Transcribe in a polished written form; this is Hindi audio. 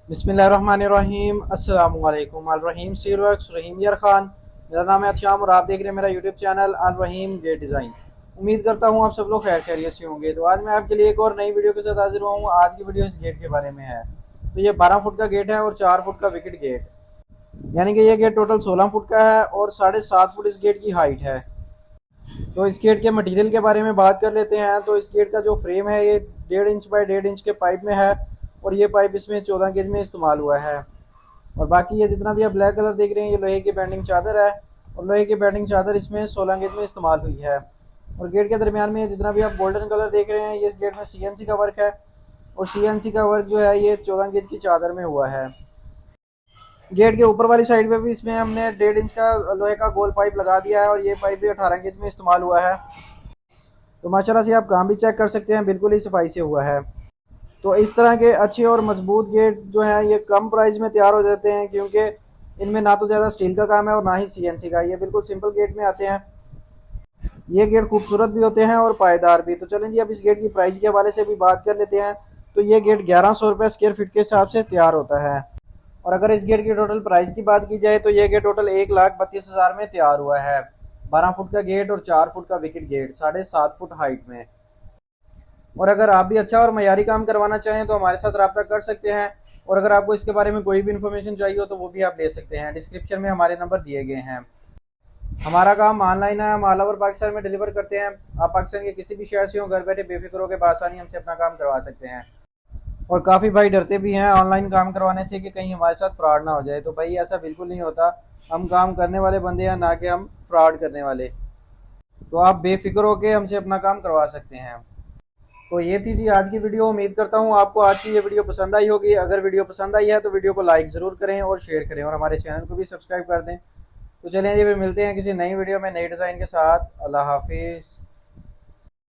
बिस्मिल्लाहिर्रहमानिर्रहीम। अस्सलाम वालेकुम। अल रहीम स्टील वर्क्स, रहीम यार खान मेरा नाम है अतशाम और आप देख रहे हैं मेरा यूट्यूब चैनल अल रहीम गेट डिज़ाइन। उम्मीद करता हूँ आप सब लोग खैर खैरियत से होंगे। तो आज मैं आपके लिए एक और नई वीडियो के साथ हाजिर हुआ हूँ। आज की वीडियो इस गेट के बारे में है। तो ये 12 फुट का गेट है और 4 फुट का विकेट गेट, यानी कि ये गेट टोटल 16 फुट का है और 7.5 फुट इस गेट की हाइट है। तो इस गेट के मटेरियल के बारे में बात कर लेते हैं। तो इस गेट का जो फ्रेम है ये 1.5 इंच बाई 1.5 इंच के पाइप में है और ये पाइप इसमें 14 गेज में इस्तेमाल हुआ है। और बाकी ये जितना भी आप ब्लैक कलर देख रहे हैं ये लोहे की बैंडिंग चादर है और लोहे की बैंडिंग चादर इसमें 16 गेज में इस्तेमाल हुई है। और गेट के दरमियान में जितना भी आप गोल्डन कलर देख रहे हैं ये इस गेट में सीएनसी का वर्क है और सीएनसी का वर्क जो है ये 14 गेज की चादर में हुआ है। गेट के ऊपर वाली साइड पे भी इसमें हमने 1.5 इंच का लोहे का गोल पाइप लगा दिया है और ये पाइप भी 18 गेज में इस्तेमाल हुआ है। तो माशाल्लाह से आप काम भी चेक कर सकते हैं, बिल्कुल ही सफाई से हुआ है। तो इस तरह के अच्छे और मजबूत गेट जो है ये कम प्राइस में तैयार हो जाते हैं, क्योंकि इनमें ना तो ज़्यादा स्टील का काम है और ना ही सीएनसी का। ये बिल्कुल सिंपल गेट में आते हैं। ये गेट खूबसूरत भी होते हैं और पायदार भी। तो चलें जी अब इस गेट की प्राइस के हवाले से भी बात कर लेते हैं। तो ये गेट 1100 रुपये स्क्वायर फीट के हिसाब से तैयार होता है। और अगर इस गेट की टोटल प्राइस की बात की जाए तो ये गेट टोटल 1,32,000 में तैयार हुआ है। 12 फुट का गेट और 4 फुट का विकेट गेट 7.5 फुट हाइट में। और अगर आप भी अच्छा और मयारी काम करवाना चाहें तो हमारे साथ रब्ता कर सकते हैं। और अगर आपको इसके बारे में कोई भी इन्फॉर्मेशन चाहिए हो तो वो भी आप ले सकते हैं। डिस्क्रिप्शन में हमारे नंबर दिए गए हैं। हमारा काम ऑनलाइन है, हम ऑल ओवर पाकिस्तान में डिलीवर करते हैं। आप पाकिस्तान के किसी भी शहर से हो, घर बैठे बेफिक्र होकर बआसानी हमसे अपना काम करवा सकते हैं। और काफ़ी भाई डरते भी हैं ऑनलाइन काम करवाने से कि कहीं हमारे साथ फ्रॉड ना हो जाए। तो भाई ऐसा बिल्कुल नहीं होता। हम काम करने वाले बंदे हैं, ना कि हम फ्रॉड करने वाले। तो आप बेफिक्र होकर हमसे अपना काम करवा सकते हैं। तो ये थी जी आज की वीडियो। उम्मीद करता हूँ आपको आज की ये वीडियो पसंद आई होगी। अगर वीडियो पसंद आई है तो वीडियो को लाइक ज़रूर करें और शेयर करें और हमारे चैनल को भी सब्सक्राइब कर दें। तो चलिए जी फिर मिलते हैं किसी नई वीडियो में नई डिज़ाइन के साथ। अल्लाह हाफिज़।